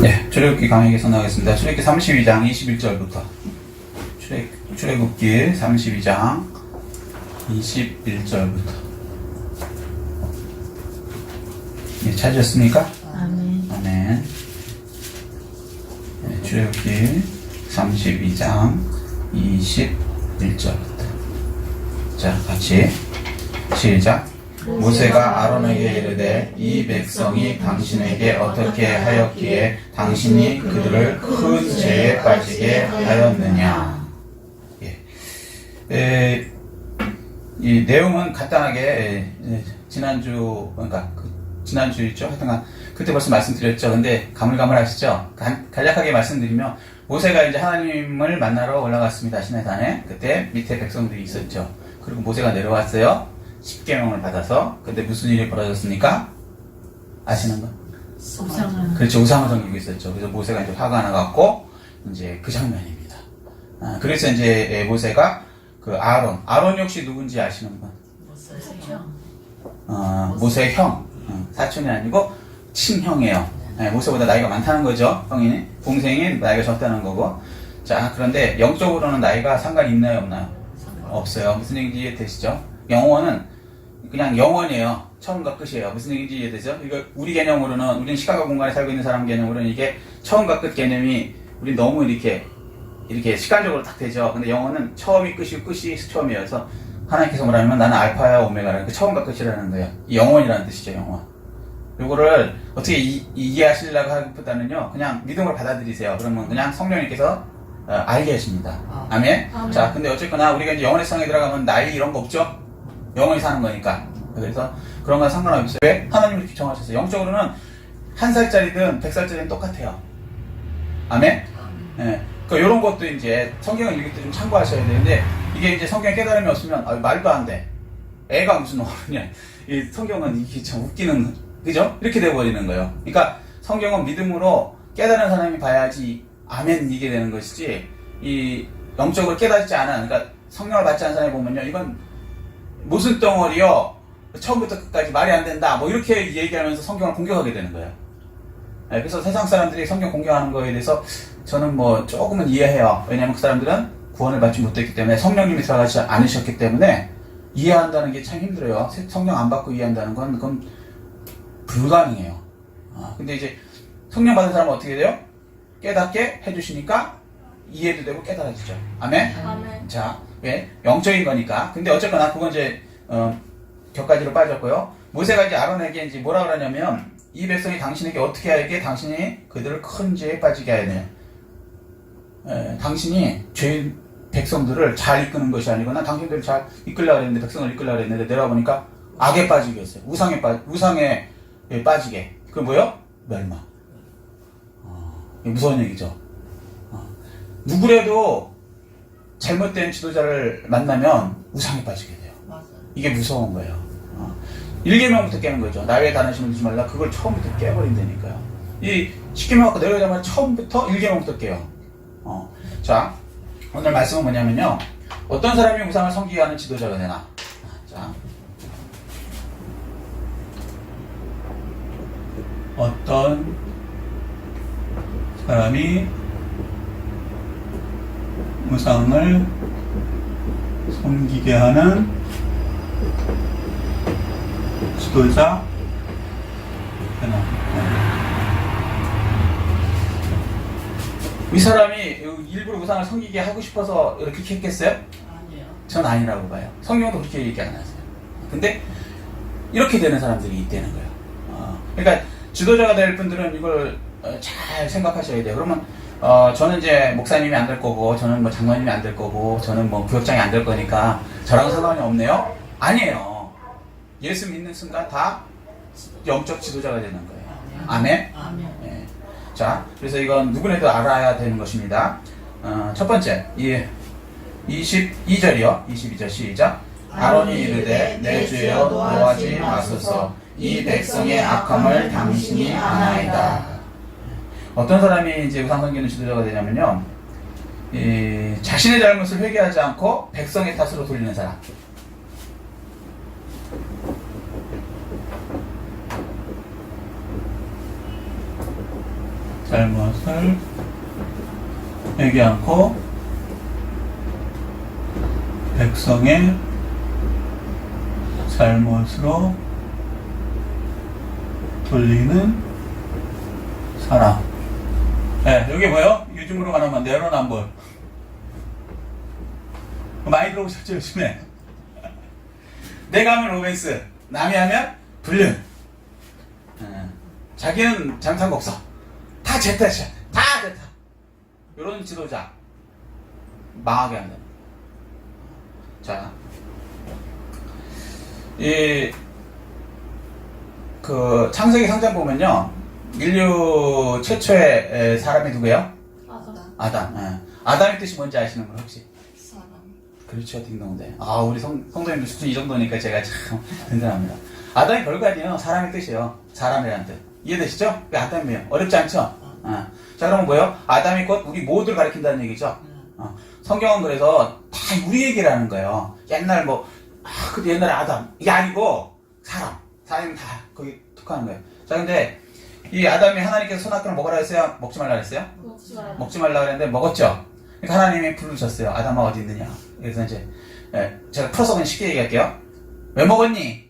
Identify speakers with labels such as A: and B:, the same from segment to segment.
A: 네, 출애굽기 강의 계속하겠습니다. 출애굽기 32장 21절부터 출애굽기 32장 21절부터 네, 찾으셨습니까?
B: 아멘.
A: 아멘. 네, 출애굽기 32장 21절부터 자, 같이 시작. 모세가 아론에게 이르되 이 백성이 당신에게 어떻게 하였기에 당신이 그들을 큰 죄에 빠지게 하였느냐. 예. 이 내용은 간단하게 지난주 그러니까 지난주 있죠. 하여튼간 그때 벌써 말씀드렸죠. 근데 가물가물하시죠. 간략하게 말씀드리면 모세가 이제 하나님을 만나러 올라갔습니다. 시내산에. 그때 밑에 백성들이 있었죠. 그리고 모세가 내려왔어요. 10계명을 받아서. 근데 무슨 일이 벌어졌습니까? 아시는 거?
B: 우상을.
A: 그렇죠. 우상을 섬기고 있었죠. 그래서 모세가 이제 화가 나갖고 이제 그 장면입니다. 그래서 이제 모세가 그 아론 역시 누군지 아시는 분? 모세의 형. 사촌이 아니고 친형이에요. 네, 모세보다 나이가 많다는 거죠. 형이. 동생이 나이가 적다는 거고. 자, 그런데 영적으로는 나이가 상관이 있나요, 없나요? 없어요. 무슨 얘기인지 이해되시죠? 영원은 그냥 영원이에요. 처음과 끝이에요. 무슨 얘기인지 이해되죠? 이거 우리 개념으로는, 우리는 시간과 공간에 살고 있는 사람 개념으로는 이게 처음과 끝 개념이 우리 너무 이렇게 시간적으로 딱 되죠. 근데 영원은 처음이 끝이고 끝이 처음이어서 하나님께서 뭐라면 나는 알파야 오메가라는 그 처음과 끝이라는 거예요. 이 영원이라는 뜻이죠, 영원. 요거를 어떻게 이해하시려고 하기보다는요, 그냥 믿음을 받아들이세요. 그러면 그냥 성령님께서 알게 하십니다. 아멘? 자, 근데 어쨌거나 우리가 이제 영원의 세상에 들어가면 나이 이런 거 없죠? 영원히 사는 거니까. 그래서 그런 건 상관없어요. 왜? 하나님이 이렇게 정하셨어요. 영적으로는 1살짜리든 100살짜리든 똑같아요. 아멘? 예. 그러니까 이런 것도 이제 성경을 읽을 때 좀 참고하셔야 되는데, 이게 이제 성경 깨달음이 없으면 말도 안 돼. 애가 무슨 어른이야. 이 성경은 이게 참 웃기는, 그죠? 이렇게 돼버리는 거예요. 그러니까 성경은 믿음으로 깨달은 사람이 봐야지 아멘 이게 되는 것이지, 이 영적으로 깨닫지 않은, 그러니까 성령을 받지 않은 사람이 보면요, 이건 무슨 덩어리요, 처음부터 끝까지 말이 안 된다, 뭐 이렇게 얘기하면서 성경을 공격하게 되는 거예요. 네, 그래서 세상 사람들이 성경 공격하는 거에 대해서 저는 뭐 조금은 이해해요. 왜냐하면 그 사람들은 구원을 받지 못했기 때문에, 성령님이 들어가지 않으셨기 때문에 이해한다는 게 참 힘들어요. 성령 안 받고 이해한다는 건 그건 불가능해요. 근데 이제 성령 받은 사람은 어떻게 돼요? 깨닫게 해주시니까 이해도 되고 깨달아지죠. 아멘?
B: 아멘.
A: 자, 왜? 영적인 거니까. 근데 어쨌거나 그건 이제 격가지로 빠졌고요. 모세가 이제 아론에게 이제 뭐라 그러냐면, 이 백성이 당신에게 어떻게 하기에 당신이 그들을 큰 죄에 빠지게 해야 돼. 당신이 백성들을 잘 이끄는 것이 아니고, 난 당신들을 잘 이끌려고 했는데, 백성을 이끌려고 했는데, 내려보니까 악에 빠지게 했어요. 우상에 빠지게. 그게 뭐예요? 멸망. 무서운 얘기죠. 누구라도 잘못된 지도자를 만나면 우상에 빠지게 돼요.
B: 맞아요.
A: 이게 무서운 거예요. 1계명부터 깨는 거죠. 나 외에 다른 신을 두지 말라. 그걸 처음부터 깨버린다니까요. 이 10계명 갖고 내려가자마자 처음부터 1계명부터 깨요. 자, 오늘 말씀은 뭐냐면요, 어떤 사람이 우상을 섬기게 하는 지도자가 되나. 자, 어떤 사람이 우상을 섬기게 하는 지도자 되나. 이 사람이 일부러 우상을 섬기게 하고 싶어서 이렇게 했겠어요?
B: 아니에요.
A: 전 아니라고 봐요. 성경도 그렇게 얘기 안 하세요. 근데 이렇게 되는 사람들이 있다는 거예요. 그러니까 지도자가 될 분들은 이걸 잘 생각하셔야 돼요. 그러면 저는 이제 목사님이 안 될 거고, 저는 뭐 장로님이 안 될 거고, 저는 뭐 부역장이 안 될 거니까 저랑 상관이 없네요? 아니에요. 예수 믿는 순간 다 영적 지도자가 되는 거예요. 아멘?
B: 아멘.
A: 네. 자, 그래서 이건 누구라도 알아야 되는 것입니다. 첫 번째, 22절이요. 22절 시작. 아론이 이르되 내 주여 노하지 마소서. 이 백성의 악함을 당신이 아나이다. 어떤 사람이 이제 우상 섬기는 지도자가 되냐면요, 자신의 잘못을 회개하지 않고 백성의 탓으로 돌리는 사람. 잘못을 회개 않고 백성의 잘못으로 돌리는 사람. 네, 여기 뭐요? 요즘으로 말하면 내로남불. 많이 들어보셨죠, 요즘에? 내가 하면 로맨스, 남이 하면 불륜. 자기는 잘못한 거 없어. 다 제 탓이야. 다 제 탓. 이런 지도자 망하게 한다. 자, 그 창세기 상장 보면요, 인류 최초의 사람이 누구예요? 아담. 아담의 뜻이 뭔지 아시는 분 혹시?
B: 사람.
A: 그렇죠, 딩동대. 아, 우리 성도님들 수준 이 정도니까 제가 참 든든합니다. 아담이 별거 아니에요. 사람의 뜻이에요. 사람이라는 뜻. 이해되시죠? 그게 아담이에요. 어렵지 않죠? 자, 그러면 뭐예요? 아담이 곧 우리 모두를 가리킨다는 얘기죠? 성경은 그래서 다 우리 얘기를 하는 거예요. 옛날 그때 옛날에 아담. 이게 아니고, 사람이 다 거기 톡하는 거예요. 자, 근데 이 아담이 하나님께서 선악과를 먹으라 했어요? 먹지 말라 했어요? 먹지 말라 그랬는데 먹었죠? 그러니까 하나님이 부르셨어요. 아담아 어디 있느냐? 그래서 이제, 제가 풀어서 그냥 쉽게 얘기할게요. 왜 먹었니?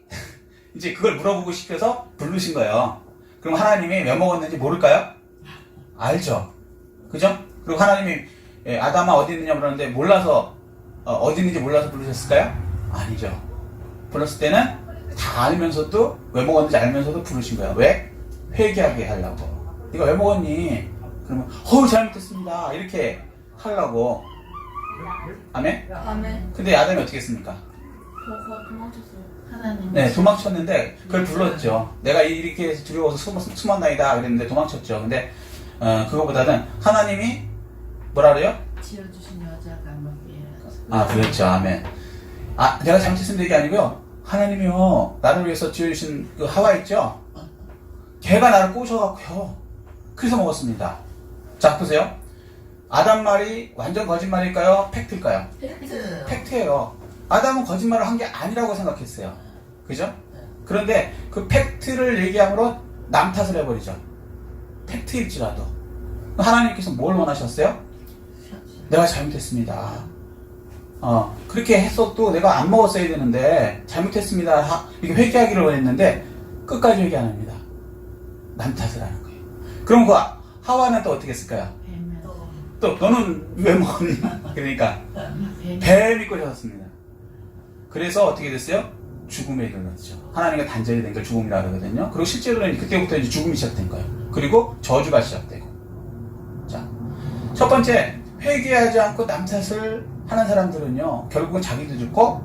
A: 이제 그걸 물어보고 싶어서 부르신 거예요. 그럼 하나님이 왜 먹었는지 모를까요? 알죠? 그죠? 그리고 하나님이 아담아 어디 있느냐 그러는데 몰라서 어디 있는지 몰라서 부르셨을까요? 아니죠. 불렀을 때는 다 알면서도 왜 먹었는지 알면서도 부르신 거예요. 왜? 회개하게 하려고. 네가 왜 먹었니? 그러면 잘못했습니다. 이렇게 하려고. 아멘?
B: 아멘.
A: 근데 아담이 어떻게 했습니까?
B: 도망쳤어요.
C: 하나님.
A: 네, 도망쳤는데 그걸 불렀죠. 내가 이렇게 해서 두려워서 숨었나이다 그랬는데 도망쳤죠. 근데 그거보다는 하나님이 뭐라 그래요?
C: 지어주신 여자가 먹기에.
A: 그렇죠. 아멘. 내가 잘못했습니다 이게 아니고요. 하나님이요, 나를 위해서 지어주신 그 하와 있죠? 걔가 나를 꼬셔갖고요. 그래서 먹었습니다. 자, 보세요. 아담 말이 완전 거짓말일까요? 팩트일까요? 팩트예요. 아담은 거짓말을 한 게 아니라고 생각했어요. 그죠? 그런데 그 팩트를 얘기함으로 남 탓을 해버리죠. 팩트일지라도. 하나님께서 뭘 원하셨어요? 내가 잘못했습니다. 그렇게 했어도 내가 안 먹었어야 되는데 잘못했습니다. 이렇게 회개하기를 원했는데 끝까지 회개 안 합니다. 남 탓을 하는 거예요. 그럼 그 하와는 또 어떻게 했을까요? 또 너는 왜 먹었니? 그러니까 뱀이 꼬셨습니다. 그래서 어떻게 됐어요? 죽음에 이르렀죠. 하나님과 단절이 된 걸 죽음이라 그러거든요. 그리고 실제로는 그때부터 이제 죽음이 시작된 거예요. 그리고 저주가 시작되고. 자, 첫 번째, 회개하지 않고 남 탓을 하는 사람들은요, 결국은 자기도 죽고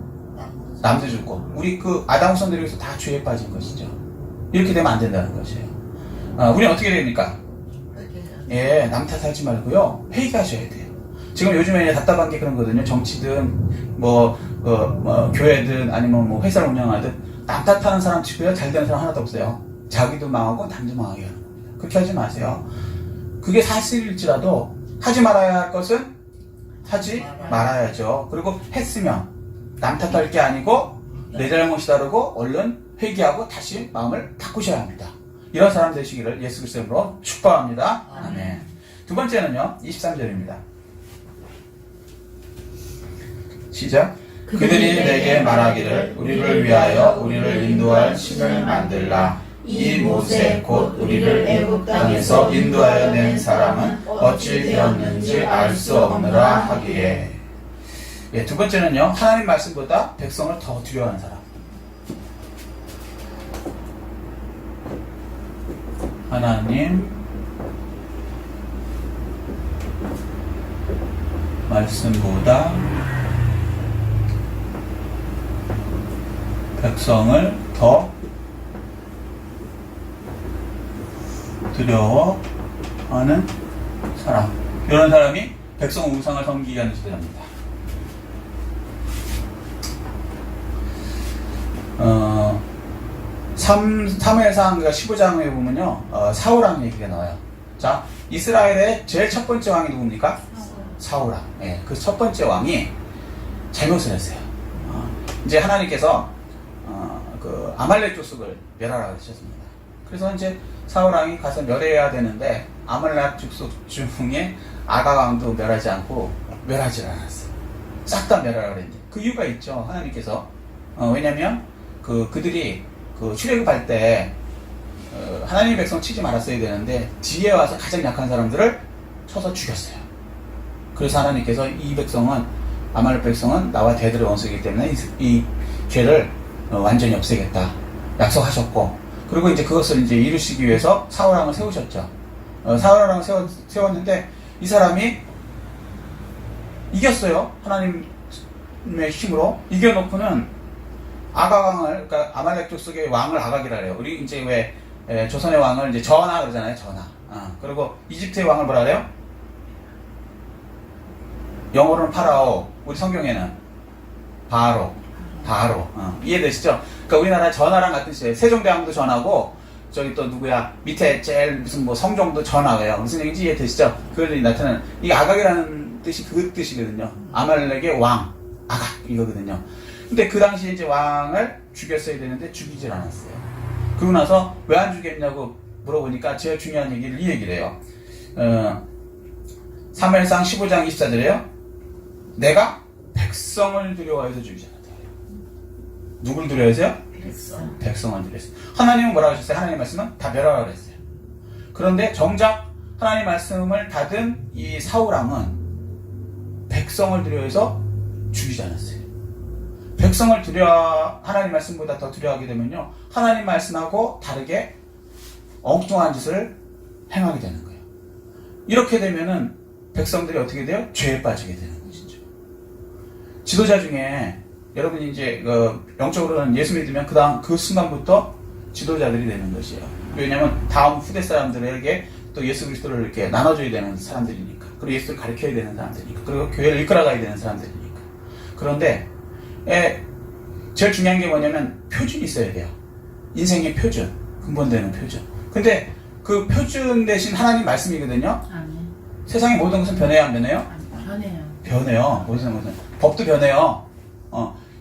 A: 남도 죽고 우리 그 아담 후손들이 여기서 다 죄에 빠진 것이죠. 이렇게 되면 안 된다는 것이에요. 우리는 어떻게 됩니까? 남 탓하지 말고요, 회개하셔야 돼요. 지금 요즘에 답답한 게 그런 거거든요. 정치든 교회든 아니면 회사를 운영하든 남 탓하는 사람 치고요, 잘 되는 사람 하나도 없어요. 자기도 망하고 남도 망하게 하는 겁니다. 그렇게 하지 마세요. 그게 사실일지라도 하지 말아야 할 것은 하지 말아야죠. 그리고 했으면 남 탓할 게 아니고 내 잘못이 다르고 얼른 회개하고 다시 마음을 바꾸셔야 합니다. 이런 사람 되시기를 예수 그리스도의 이름으로 축복합니다. 아멘. 두 번째는요, 23절입니다. 시작. 그들이 내게 말하기를 우리를 위하여 우리를 인도할 신을 만들라. 이 모세 곧 우리를 애굽 땅에서 인도하여 낸 사람은 어찌 되었는지 알 수 없느라 하기에. 두 번째는요, 하나님 말씀보다 백성을 더 두려워하는 사람. 하나님 말씀보다 백성을 더 두려워하는 사람. 이런 사람이 백성 우상을 섬기게 하는 지도자입니다. 사무엘상 15장에 보면요, 사울왕 얘기가 나와요. 자, 이스라엘의 제일 첫 번째 왕이 누굽니까? 사울왕. 그 첫 번째 왕이 잘못을 했어요. 이제 하나님께서 그 아말렉 족속을 멸하라고 하셨습니다. 그래서 이제 사울왕이 가서 멸해야 되는데 아말렉 족속 중에 아가왕도 멸하지 않고 멸하지 않았어요. 싹 다 멸하라고 그랬는데 그 이유가 있죠. 하나님께서 왜냐면 그들이 출애굽할 때 하나님의 백성 치지 말았어야 되는데 뒤에 와서 가장 약한 사람들을 쳐서 죽였어요. 그래서 하나님께서 이 백성은 아말렉 백성은 나와 대들의 원수이기 때문에 이 죄를 완전히 없애겠다 약속하셨고, 그리고 이제 그것을 이제 이루시기 위해서 사울왕을 세우셨죠. 사울왕을 세웠는데 이 사람이 이겼어요. 하나님의 힘으로 이겨놓고는 아가왕을, 그러니까 아말렉 족속의 왕을 아각이라 그래요. 우리 이제 왜 조선의 왕을 이제 전하 그러잖아요. 전하. 그리고 이집트의 왕을 뭐라 그래요? 영어로는 파라오, 우리 성경에는 바로. 이해되시죠? 그러니까 우리나라 전하랑 같은 뜻이에요. 세종대왕도 전하고, 저기 또 누구야, 밑에 제일 무슨 뭐 성종도 전하예요. 무슨 얘기인지 이해되시죠? 그걸 나타내는, 이게 아각이라는 뜻이 그 뜻이거든요. 아말렉의 왕, 아각, 이거거든요. 근데 그 당시에 이제 왕을 죽였어야 되는데 죽이질 않았어요. 그러고 나서 왜 안 죽였냐고 물어보니까 제일 중요한 얘기를 이 얘기를 해요. 사무엘상 15장 24절에요. 내가 백성을 두려워해서 죽이지 않았다. 누굴 두려워해서요? 백성을 두려워해서. 하나님은 뭐라고 하셨어요? 하나님 말씀은 다 멸하라고 했어요. 그런데 정작 하나님 말씀을 닫은 이 사울왕은 백성을 두려워해서 죽이지 않았어요. 백성을 하나님 말씀보다 더 두려워하게 되면요, 하나님 말씀하고 다르게 엉뚱한 짓을 행하게 되는 거예요. 이렇게 되면은 백성들이 어떻게 돼요? 죄에 빠지게 되는 것이죠. 지도자 중에 여러분이 이제 영적으로는 예수 믿으면 그 순간부터 지도자들이 되는 것이에요. 왜냐하면 다음 후대 사람들에게 또 예수 그리스도를 이렇게 나눠줘야 되는 사람들이니까, 그리고 예수를 가르쳐야 되는 사람들이니까, 그리고 교회를 이끌어가야 되는 사람들이니까. 그런데 제일 중요한 게 뭐냐면 표준이 있어야 돼요. 인생의 표준, 근본되는 표준. 근데 그 표준 대신 하나님 말씀이거든요.
C: 아니.
A: 세상의 모든 것은 변해야 안 변해요?
C: 변해요.
A: 변해요. 무슨 법도 변해요.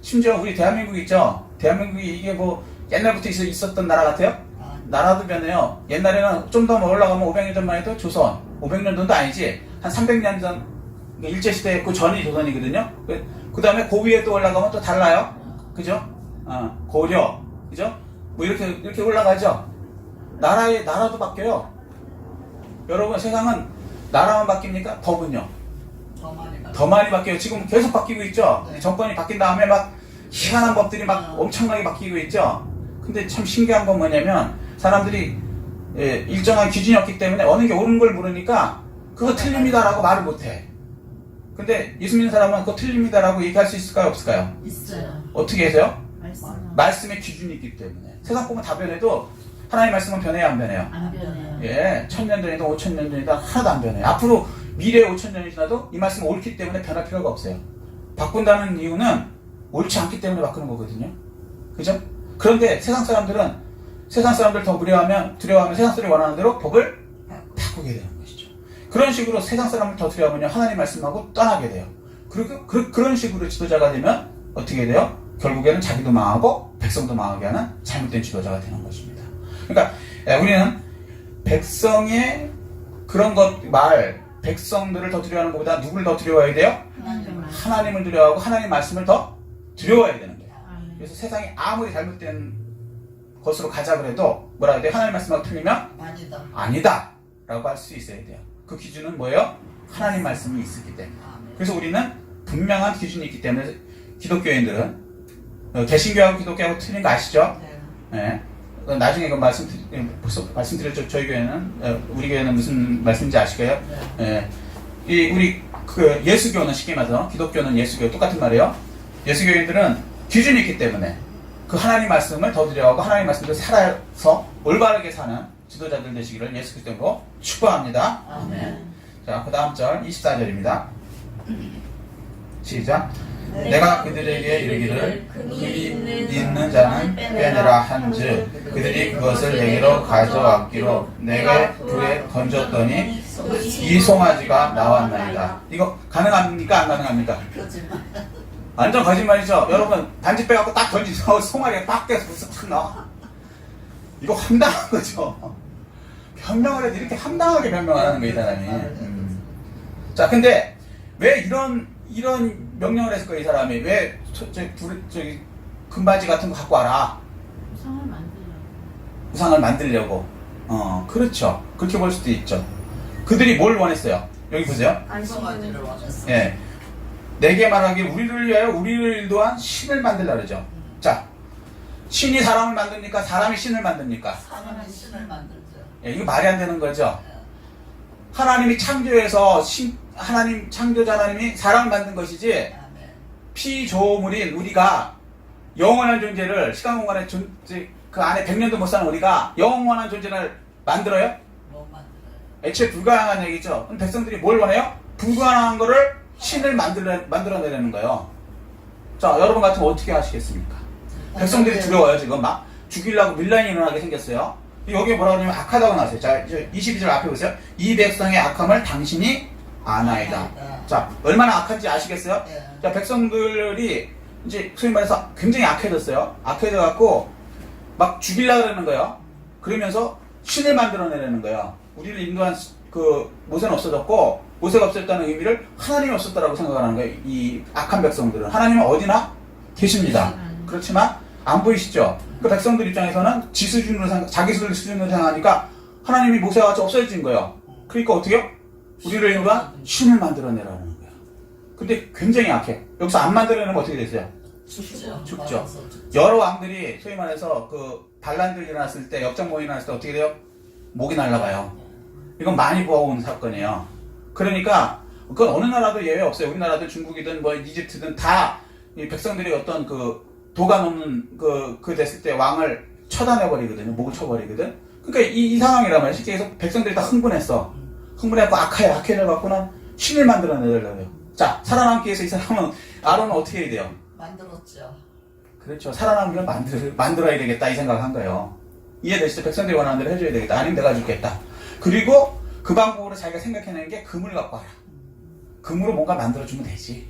A: 심지어 우리 대한민국 있죠. 대한민국이 이게 뭐 옛날부터 있었던 나라 같아요? 나라도 변해요. 옛날에는 좀 더 올라가면 500년 전만 해도 조선, 500년 전도 아니지, 한 300년 전 일제시대 그 전이 조선이거든요. 그 다음에 그 위에 또 올라가면 또 달라요. 그죠? 고려, 그죠? 뭐 이렇게 올라가죠. 나라도 바뀌어요. 여러분, 세상은 나라만 바뀝니까? 법은요? 더 많이 바뀌어요. 지금 계속 바뀌고 있죠?
C: 네.
A: 정권이 바뀐 다음에 막 희한한 법들이 막 엄청나게 바뀌고 있죠? 근데 참 신기한 건 뭐냐면, 사람들이 일정한 기준이 없기 때문에 어느 게 옳은 걸 모르니까 그거 틀립니다라고 말을 못해. 근데 예수 믿는 사람은 그거 틀립니다라고 얘기할 수 있을까요? 없을까요?
C: 있어요.
A: 어떻게 해서요?
C: 말씀.
A: 말씀의 기준이 있기 때문에. 세상 보면 다 변해도 하나님 말씀은 변해요, 안 변해요?
C: 안 변해요.
A: 예, 1000년 전이든 5000년 전이든 하나도 안 변해요. 앞으로 미래 5000년이 지나도 이 말씀은 옳기 때문에 변할 필요가 없어요. 바꾼다는 이유는 옳지 않기 때문에 바꾸는 거거든요. 그죠? 그런데 세상 사람들 더 두려워하면 세상 사람들이 원하는 대로 법을 바꾸게 되는 것이죠. 그런 식으로 세상 사람을 더 두려워하면 하나님 말씀하고 떠나게 돼요. 그리고 그런 식으로 지도자가 되면 어떻게 돼요? 결국에는 자기도 망하고 백성도 망하게 하는 잘못된 지도자가 되는 것입니다. 그러니까 우리는 백성의 그런 백성들을 더 두려워하는 것보다 누구를 더 두려워해야 돼요? 하나님을 두려워하고 하나님 말씀을 더 두려워해야 되는 거예요. 그래서 세상이 아무리 잘못된 것으로 가자고 해도 뭐라 해야 돼요? 하나님 말씀하고 틀리면 아니다 라고 할 수 있어야 돼요. 그 기준은 뭐예요? 하나님 말씀이 있었기 때문에. 그래서 우리는 분명한 기준이 있기 때문에 기독교인들은 개신교하고 기독교하고 틀린 거 아시죠? 네. 나중에 그 말씀드렸죠. 저희 교회는 우리 교회는 무슨 말씀인지 아실까요? 네. 우리 예수교는 쉽게 말해서 기독교는 예수교 똑같은 말이에요. 예수교인들은 기준이 있기 때문에 그 하나님 말씀을 더 두려워하고 하나님 말씀을 살아서 올바르게 사는 지도자들 되시기를 예수 그리스도로 축복합니다.
C: 아멘.
A: 자, 그 다음 절 24절입니다. 시작. 내가 그들에게 이르기를 금이 있는 자는 빼내라 한즉 그들이 그것을 내게로 가져왔기로 내게 불에 던졌더니 이 송아지가 나왔나이다. 이거 가능합니까? 안 가능합니까? 완전 거짓말이죠. 여러분 단지 빼갖고 딱 던지서 송아지가 딱 깨서 불쑥 탁 나와. 이거 황당한 거죠. 변명을 해도 이렇게 황당하게 변명을 하는 거야, 이 사람이. 자, 근데 왜 이런 명령을 했을까, 이 사람이? 왜 저기 금바지 같은 거 갖고 와라.
C: 우상을 만들려고.
A: 우상을 만들려고. 그렇죠. 그렇게 볼 수도 있죠. 그들이 뭘 원했어요? 여기 보세요.
C: 안성하기를 원했어.
A: 예. 내게 말하길 우리를 위하여 우리를 또한 신을 만들라 그러죠. 자, 신이 사람을 만듭니까? 사람이 신을 만듭니까?
C: 사람의 신을 만들죠.
A: 예, 이거 말이 안 되는 거죠. 하나님이 창조해서 하나님 창조자 하나님이 사람을 만든 것이지 피조물인 우리가 영원한 존재를 시간 공간에 그 안에 100년도 못 사는 우리가 영원한 존재를 만들어요?
C: 못 만들어요.
A: 애초에 불가능한 얘기죠. 그럼 백성들이 뭘 원해요? 불가능한 거를 신을 만들어내려는 거예요. 자, 여러분 같으면 어떻게 하시겠습니까? 백성들이 두려워요. 지금 막 죽이려고 밀란이 일어나게 생겼어요. 여기 뭐라고 하냐면 악하다고 나왔어요. 자, 22절 앞에 보세요. 이 백성의 악함을 당신이 아나이다. 자, 얼마나 악한지 아시겠어요? 자, 백성들이 이제 소위 말해서 굉장히 악해졌어요. 악해져갖고 막 죽이려고 그러는 거예요. 그러면서 신을 만들어내려는 거예요. 우리를 인도한 그 모세는 없어졌고 모세가 없어졌다는 의미를 하나님이 없었다라고 생각하는 거예요. 이 악한 백성들은. 하나님은 어디나 계십니다. 그렇지만 안 보이시죠? 그 백성들 입장에서는 지 수준으로 자기 수준으로 생각하니까 하나님이 모세와 같이 없어진 거예요. 그러니까 어떻게 해요? 우리를 인도한 신을 만들어내라는 거예요. 근데 굉장히 약해. 여기서 안 만들어내면 어떻게 됐어요? 죽죠. 여러 왕들이 소위 말해서 그 반란들 일어났을 때, 역정몽이 일어났을 때 어떻게 돼요? 목이 날라가요. 이건 많이 보아온 사건이에요. 그러니까 그건 어느 나라도 예외 없어요. 우리나라든 중국이든 뭐 이집트든 다 이 백성들이 어떤 그 도가 넘는 그 됐을 때 왕을 처단해버리거든요. 목을 쳐버리거든. 그러니까 이 상황이란 말이야. 쉽게 해서 백성들이 다 흥분했어. 흥분해갖고 악해져갖고는 신을 만들어내려고 해요. 자, 살아남기 위해서 이 사람은 아론은 어떻게 해야 돼요?
C: 만들었죠.
A: 그렇죠. 살아남으면 만들어야 되겠다 이 생각을 한 거예요. 이해되시죠? 백성들이 원하는 대로 해줘야 되겠다. 아니면 내가 죽겠다. 그리고 그 방법으로 자기가 생각해내는 게 금을 갖고 와라. 금으로 뭔가 만들어주면 되지.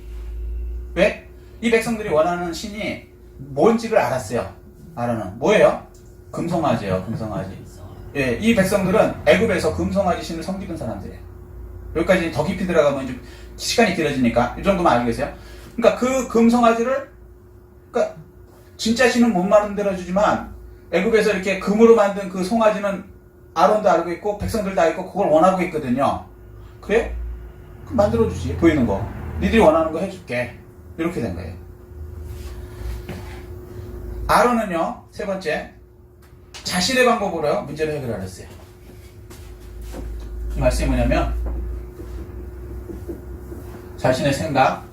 A: 왜? 이 백성들이 원하는 신이 뭔지를 알았어요. 아론은. 뭐예요? 금송아지예요. 금송아지. 예, 이 백성들은 애굽에서 금송아지 신을 섬기던 사람들이에요. 여기까지 더 깊이 들어가면 좀 시간이 길어지니까 이 정도만 알고 계세요. 그러니까 그 금송아지를 그러니까 진짜 신은 못 만들어주지만 애굽에서 이렇게 금으로 만든 그 송아지는 아론도 알고 있고 백성들도 알고 있고 그걸 원하고 있거든요. 그래? 그럼 만들어주지. 보이는 거. 니들이 원하는 거 해줄게. 이렇게 된 거예요. 아론은요. 세 번째. 자신의 방법으로요. 문제를 해결하랬어요. 이 말씀이 뭐냐면 자신의 생각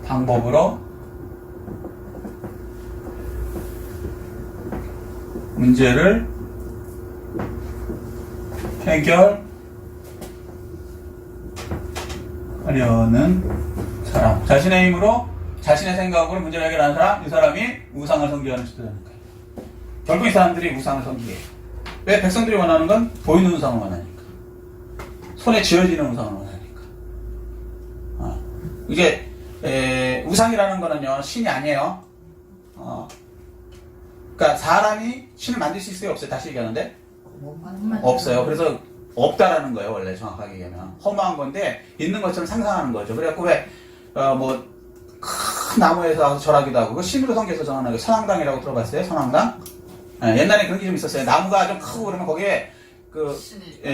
A: 방법으로 문제를 해결하려는 사람. 자신의 힘으로 자신의 생각으로 문제를 해결하는 사람. 이 사람이 우상을 섬기하는 시도라는 거예요. 결국 이 사람들이 우상을 섬기게 해요. 왜? 백성들이 원하는 건 보이는 우상을 원하니까. 손에 쥐어지는 우상을 원하니까. 이게 우상이라는 거는요 신이 아니에요. 그러니까 사람이 신을 만들 수 있어요? 없어요? 다시 얘기하는데 없어요. 그래서 없다라는 거예요. 원래 정확하게 얘기하면 허무한 건데 있는 것처럼 상상하는 거죠. 그래갖고 왜 큰 나무에서 와서 절하기도 하고 그 신으로 섬겨서 전하는 게 선왕당이라고 들어봤어요? 선왕당? 옛날에 그런 게 좀 있었어요. 나무가 좀 크고 그러면 거기에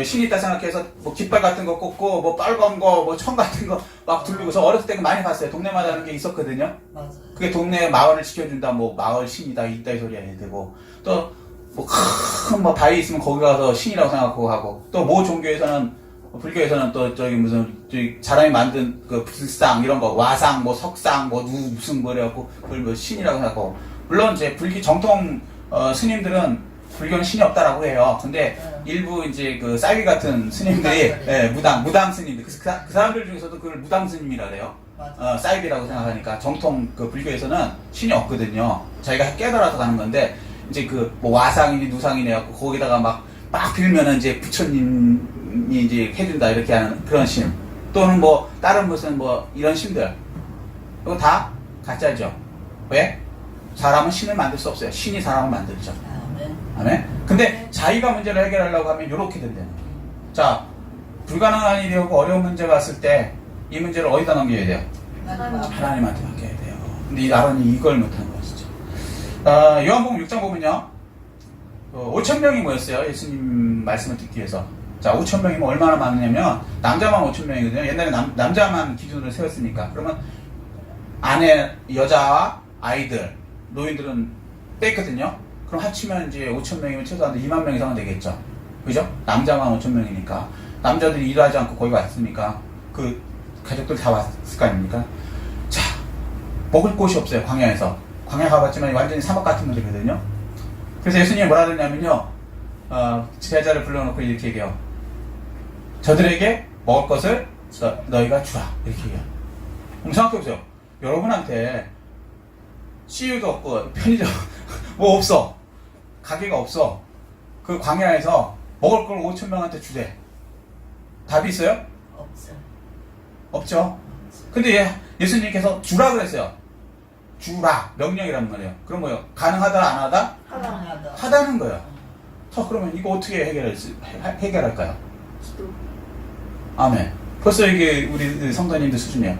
A: 신이 있다 생각해서 뭐 깃발 같은 거 꽂고 뭐 빨간 거 뭐 청 같은 거 막 둘리고 저 어렸을 때 많이 봤어요. 동네마다 그런 게 있었거든요.
C: 맞아요.
A: 그게 동네 마을을 지켜준다 뭐 마을 신이다 이따 이 소리 해야 되고 또 뭐 큰 뭐 바위 있으면 거기 가서 신이라고 생각하고 하고 또 모 종교에서는 불교에서는 또 저기 무슨 사람이 만든 그 불상 이런 거 와상 뭐 석상 뭐 무슨 뭐래갖고 그걸 뭐 신이라고 생각하고 물론 이제 불교 정통 스님들은 불교는 신이 없다라고 해요. 근데 일부 이제 그 싸귀 같은 스님들이 무당 스님들 그 사람들 중에서도 그걸 무당 스님이라 그래요. 싸귀라고 생각하니까 정통 그 불교에서는 신이 없거든요. 자기가 깨달아서 가는 건데 이제 그 뭐 와상이니 누상이니 해갖고 거기다가 막 빌면은 이제 부처님이 이제 해준다 이렇게 하는 그런 신 또는 뭐 다른 무슨 뭐 이런 신들 이거 다 가짜죠. 왜? 사람은 신을 만들 수 없어요. 신이 사람을 만들죠. 아멘. 근데 자기가 문제를 해결하려고 하면 이렇게 된다는 거예요. 자, 불가능한 일이고 어려운 문제가 왔을 때 이 문제를 어디다 넘겨야 돼요? 하나님한테 맡겨야 돼요. 근데 이 아론이 이걸 못한 거야, 진짜. 요한복음 6장 보면요. 5천 명이 모였어요. 예수님 말씀을 듣기 위해서. 자, 5천 명이면 얼마나 많으냐면 남자만 5천 명이거든요. 옛날에 남자만 기준으로 세웠으니까. 그러면 아내, 여자와 아이들, 노인들은 뺐거든요. 그럼 합치면 이제 5천 명이면 최소한 2만 명 이상은 되겠죠. 그죠? 남자만 5천 명이니까. 남자들이 일하지 않고 거기 왔으니까 그 가족들 다 왔을 거 아닙니까? 자, 먹을 곳이 없어요. 광야에서. 광야 가봤지만 완전히 사막 같은 데거든요. 그래서 예수님이 뭐라 그랬냐면요. 제자를 불러놓고 이렇게 얘기해요. 저들에게 먹을 것을 너희가 주라. 이렇게 얘기해요. 그럼 생각해보세요. 여러분한테 CU도 없고 편의점 뭐 없어. 가게가 없어. 그 광야에서 먹을 걸 5천 명한테 주래. 답이 있어요? 없죠. 근데 예수님께서 주라 그랬어요. 주라. 명령이란 말이에요. 그럼 뭐예요? 가능하다 안 하다? 하다는 거예요. 그러면 이거 어떻게 해결할까요?
B: 기도.
A: 아멘. 벌써 이게 우리 성도님들 수준이에요.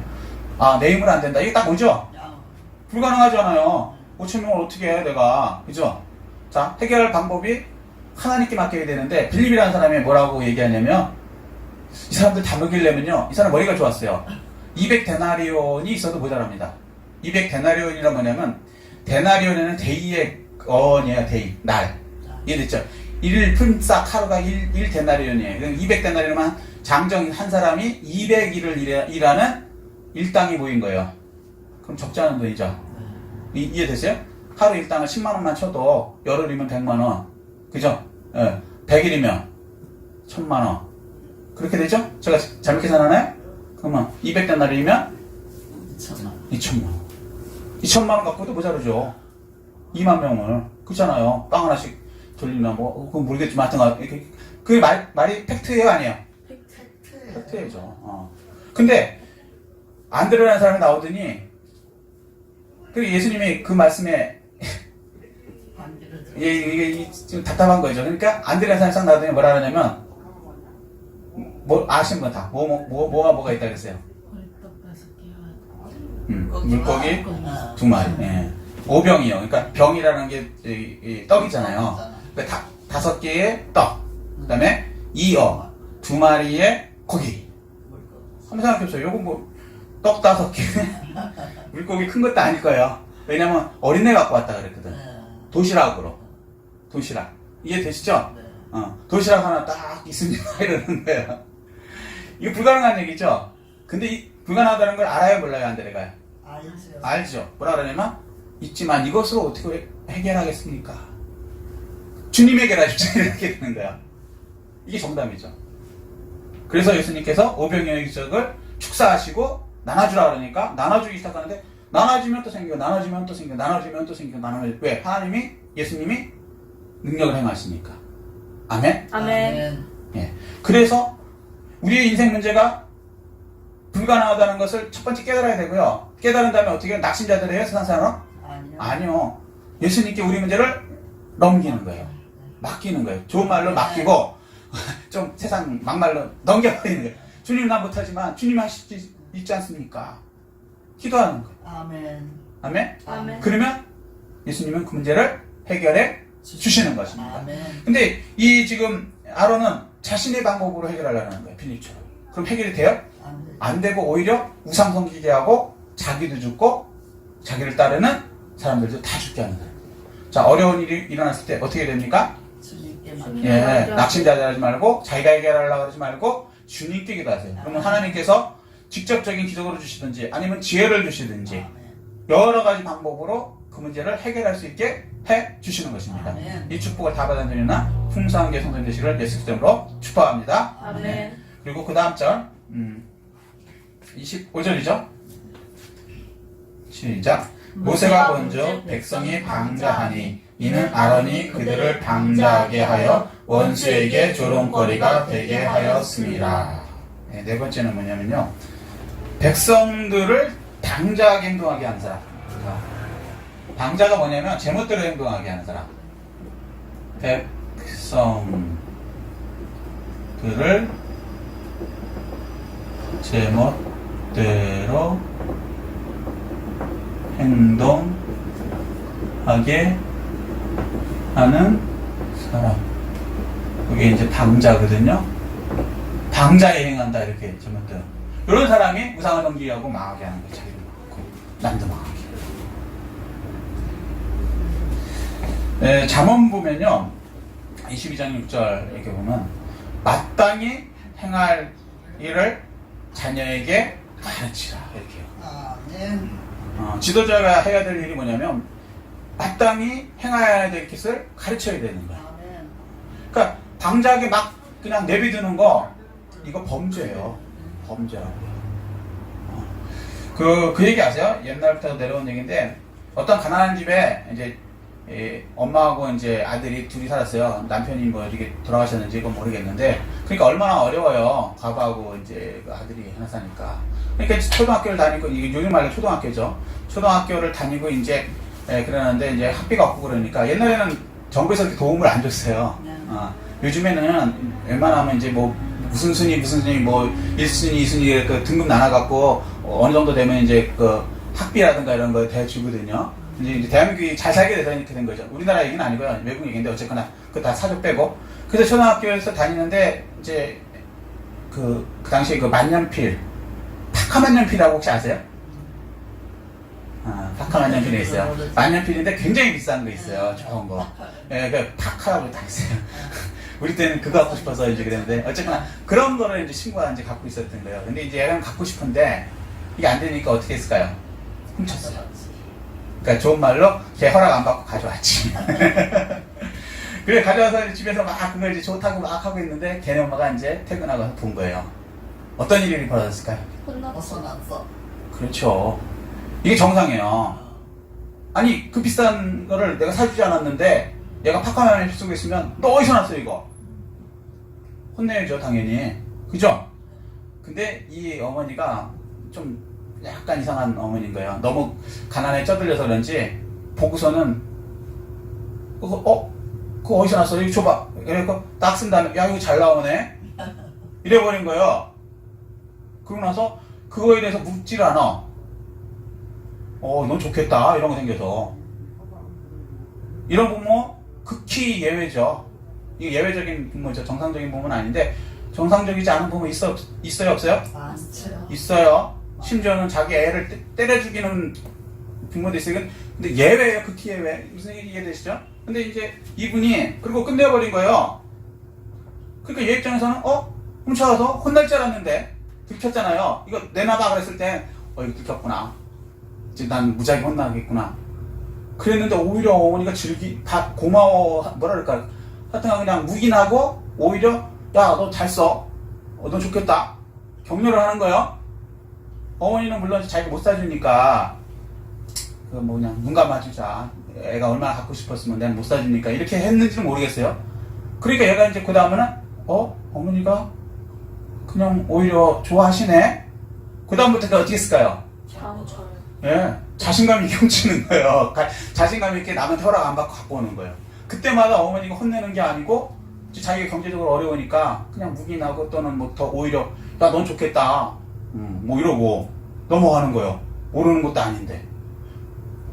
A: 아, 내 힘은 안 된다. 이게 딱 뭐죠? 불가능하잖아요. 5천 명을 어떻게 해, 내가. 그죠? 자, 해결할 방법이 하나님께 맡겨야 되는데, 빌립이라는 사람이 뭐라고 얘기하냐면, 이 사람들 다 먹이려면요, 이 사람 머리가 좋았어요. 200데나리온이 있어도 모자랍니다. 200데나리온이란 뭐냐면, 데나리온에는 데이의 어원이에요, 데이. 날. 이해됐죠? 1일 품삯 하루가 1데나리온이에요. 200데나리온이면 장정 한 사람이 200일을 일하는 일당이 모인 거예요. 그럼 적지 않은 돈이죠. 이해되세요? 하루 일당을 10만원만 쳐도 열흘이면 100만원. 그죠? 100일이면 1000만원. 그렇게 되죠? 제가 잘못 계산하나요? 그러면 200데나리온이면 2천만원. 2천만원 갖고도 모자르죠. 2만 명을. 그렇잖아요. 빵 하나씩 돌리나 뭐, 그건 모르겠지만 하여튼, 그게 말이 팩트예요, 아니에요? 팩트예요. 근데, 안드레라는 사람이 나오더니, 예수님이 그 말씀에, 이게 좀 답답한 거죠. 그러니까, 안드레라는 사람이 싹 나오더니 뭐라 하냐면, 아시는 분 다, 뭐가 있다 그랬어요? 물고기 2마리. 예. 5병이요. 그러니까 병이라는 게 이 떡이잖아요. 그러니까 5개의 떡. 그 다음에 2어. 2마리의 고기. 한번 생각해보세요. 요거 뭐, 떡 5개. 물고기 큰 것도 아닐 거예요. 왜냐면 어린애 갖고 왔다 그랬거든. 도시락으로. 도시락. 이해되시죠? 도시락 하나 딱 있으면 이러는 거예요. 이거 불가능한 얘기죠? 근데 이 불가능하다는 걸 알아요, 몰라요, 안드레가요? 알죠. 뭐라 그러냐면, 있지만 이것으로 어떻게 해결하겠습니까? 주님 해결하십시오. 이렇게 되는 거야. 이게 정답이죠. 그래서 예수님께서 오병이어의 기적을 축사하시고 나눠주라 그러니까 나눠주기 시작하는데 나눠주면 또 생겨, 나눠주면 또 생겨, 나눠주면 또 생겨, 나눠주면 왜? 하나님이, 예수님이 능력을 행하시니까. 아멘?
B: 아멘.
A: 예. 그래서 우리의 인생 문제가 불가능하다는 것을 첫 번째 깨달아야 되고요. 깨달은 다음에 어떻게 낙심자들이에요? 세상 사람은? 아니요. 예수님께 우리 문제를 넘기는 거예요. 맡기는 거예요. 좋은 말로 맡기고 좀 세상 막말로 넘겨버리는 거예요. 주님 나 못하지만 주님 하실 수 있지 않습니까? 기도하는 거예요.
C: 아멘.
A: 아멘?
B: 아멘.
A: 그러면 예수님은 그 문제를 해결해 주시는 것입니다.
C: 아멘.
A: 근데 이 지금 아론은 자신의 방법으로 해결하려는 거예요. 빌립처럼. 그럼 해결이 돼요? 안 되고 오히려 우상 섬기게 하고 자기도 죽고 자기를 따르는 사람들도 다 죽게 하는 거예요. 자, 어려운 일이 일어났을 때 어떻게 됩니까?
C: 주님께만.
A: 예, 낙심자하지 말고 자기가 해결하려고 하지 말고 주님께 기도하세요. 그러면 하나님께서 직접적인 기적으로 주시든지 아니면 지혜를 주시든지 여러 가지 방법으로 그 문제를 해결할 수 있게 해 주시는 것입니다.
C: 아멘.
A: 이 축복을 다 받아들이나 풍성하게 성도님 되시기를 예수 그리스도로 축복합니다.
B: 아멘.
A: 그리고 그 다음 절 25절이죠. 시작. 모세가 본즉 백성이 방자하니 이는 아론이 그들을 방자하게 하여 원수에게 조롱거리가 되게 하였습니다. 네 번째는 뭐냐면요. 백성들을 방자하게 행동하게 하는 사람. 방자가 뭐냐면 제멋대로 행동하게 하는 사람. 백성들을 제멋대로 행동하게 하는 사람. 그게 이제 방자거든요. 방자에 행한다 이렇게 제멋대로. 이런 사람이 우상을 넘기하고 망하게 하는 거예요. 자기도 망하고 남도 망하게. 네, 잠언 보면요 22장 6절 이렇게 보면 마땅히 행할 일을 자녀에게 가르치라 이렇게요. 지도자가 해야 될 일이 뭐냐면 마땅히 행해야 될 것을 가르쳐야 되는 거야. 그러니까 방자하게 막 그냥 내비두는 거 이거 범죄예요. 범죄라고요. 그 얘기 아세요? 옛날부터 내려온 얘기인데 어떤 가난한 집에 이제 엄마하고 이제 아들이 둘이 살았어요. 남편이 뭐 이렇게 돌아가셨는지 이건 모르겠는데 그러니까 얼마나 어려워요. 과부하고 이제 그 아들이 하나 사니까. 그러니까 초등학교를 다니고 이게 요즘 말로 초등학교죠. 초등학교를 다니고 이제 그러는데 이제 학비가 없고 그러니까 옛날에는 정부에서 이렇게 도움을 안 줬어요. 요즘에는 웬만하면 이제 뭐 무슨 순위 뭐 1순위, 2순위 그 등급 나눠갖고 어느 정도 되면 이제 그 학비라든가 이런 거 대주거든요. 이제 대한민국이 잘 살게 돼서 이렇게 된 거죠. 우리나라 얘기는 아니고요. 외국 얘기인데 어쨌거나 그거 다 사족 빼고. 그래서 초등학교에서 다니는데 이제 그 당시에 그 만년필, 파카만년필이라고 혹시 아세요? 파카만년필이 있어요. 만년필인데 굉장히 비싼 거 있어요. 좋은 거. 예, 그 파카라고 다 있어요. 우리 때는 그거 갖고 싶어서 이제 그랬는데 어쨌거나 그런 거를 이제 친구가 이제 갖고 있었던 거예요. 근데 이제 얘는 갖고 싶은데 이게 안 되니까 어떻게 했을까요? 훔쳤어요. 그러니까 좋은 말로 걔 허락 안 받고 가져왔지. 그래 가져와서 집에서 막 그걸 이제 좋다고 막 하고 있는데 걔네 엄마가 이제 퇴근하고 본 거예요. 어떤 일이 벌어졌을까요?
C: 벗어났어.
A: 그렇죠. 이게 정상이에요. 아니 그 비싼 거를 내가 사주지 않았는데 얘가 파카만을 쓰고 있으면 너 어디서 났어 이거? 혼내야죠 당연히. 그죠? 근데 이 어머니가 좀 약간 이상한 어머니인 거예요. 너무 가난에 쪄들려서 그런지 보고서는 그거 어디서 났어? 이거 줘봐. 이래서 딱 쓴 다음에 야 이거 잘 나오네? 이래버린 거예요. 그러고 나서 그거에 대해서 묻질 않아. 넌 좋겠다 이런 거 생겨서. 이런 부모 극히 예외죠. 이게 예외적인 부모죠. 정상적인 부모는 아닌데 정상적이지 않은 부모 있어요 없어요?
C: 많죠.
A: 있어요. 심지어는 자기 애를 때려 죽이는 부모도 있어요. 근데 예외예요. 극히 예외. 무슨 얘기 이해되시죠? 근데 이제 이분이 그리고 끝내버린 거예요. 그러니까 얘 입장에서는 훔쳐가서 혼날 줄 알았는데 들켰잖아요. 이거 내놔봐 그랬을 때 이거 들켰구나. 이제 난 무지하게 혼나겠구나. 그랬는데 오히려 어머니가 다 고마워 뭐라 그럴까. 하여튼 그냥 묵인하고 오히려 야 너 잘 써. 너 좋겠다. 격려를 하는 거예요. 어머니는 물론 자기가 못 사주니까 그 그냥 눈 감아주자. 애가 얼마나 갖고 싶었으면 내가 못 사주니까 이렇게 했는지는 모르겠어요. 그러니까 얘가 이제 그 다음에는 어머니가 그냥 오히려 좋아하시네. 그 다음부터 어떻게 했을까요?
B: 다음처럼.
A: 예, 자신감이 겹치는 거예요. 자신감 있게 남한테 허락 안 받고 갖고 오는 거예요. 그때마다 어머니가 혼내는 게 아니고 자기가 경제적으로 어려우니까 그냥 묵인하고 또는 뭐 더 오히려 야 넌 좋겠다. 뭐 이러고 넘어가는 거예요. 모르는 것도 아닌데.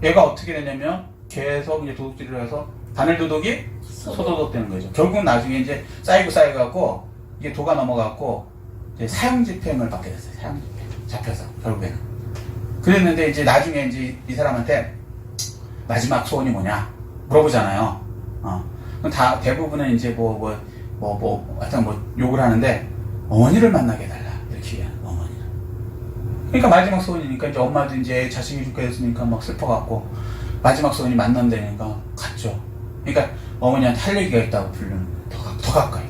A: 얘가 어떻게 되냐면 계속 이제 도둑질을 해서 바늘 도둑이 소도둑 되는 거죠. 결국 나중에 이제 쌓이고 이게 도가 넘어갔고 이제 사형집행을 받게 됐어요. 사형집행 잡혀서 결국에는. 그랬는데 이제 나중에 이제 이 사람한테 마지막 소원이 뭐냐 물어보잖아요. 그럼 다 대부분은 이제 하여튼 욕을 하는데 어머니를 만나게 해달라 이렇게 얘기하는 어머니를. 그러니까 마지막 소원이니까 이제 엄마도 이제 자식이 죽게 됐으니까 막 슬퍼갖고 마지막 소원이 만난다니까 갔죠. 그러니까 어머니한테 할 얘기가 있다고 부르는 더 가까이.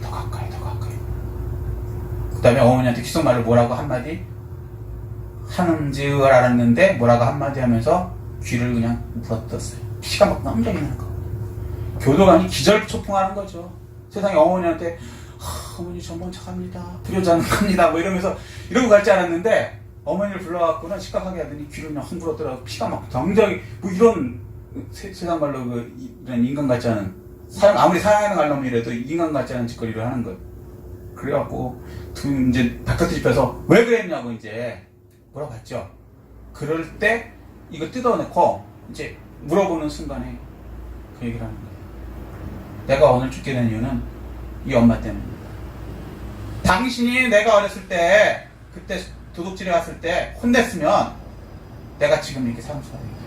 A: 그 다음에 어머니한테 귓속말로 뭐라고 한마디 하는 줄 알았는데 뭐라고 한마디 하면서 귀를 그냥 물어뜯었어요. 피가 막 넘쳐나는 거. 교도관이 기절초풍하는 거죠. 세상에 어머니한테 어머니 전번 착합니다. 불효자는 갑니다. 뭐 이러면서 이러고 갈 줄 알았는데 어머니를 불러갖고는 심각하게 하더니 귀를 그냥 헝불었더라고. 피가 막 굉장히 뭐 이런 세상 말로 이런 인간 같지 않은 아무리 사랑하는 갈놈이라도 인간 같지 않은 짓거리를 하는 거예요. 그래갖고 이제 닥터 뒤집혀서 왜 그랬냐고 이제 물어봤죠. 그럴 때 이거 뜯어내고 이제 물어보는 순간에 그 얘기를 하는 거예요. 내가 오늘 죽게 된 이유는 이 엄마 때문입니다. 당신이 내가 어렸을 때 그때 도둑질해 왔을 때 혼냈으면 내가 지금 이렇게 사는 수가 되겠죠.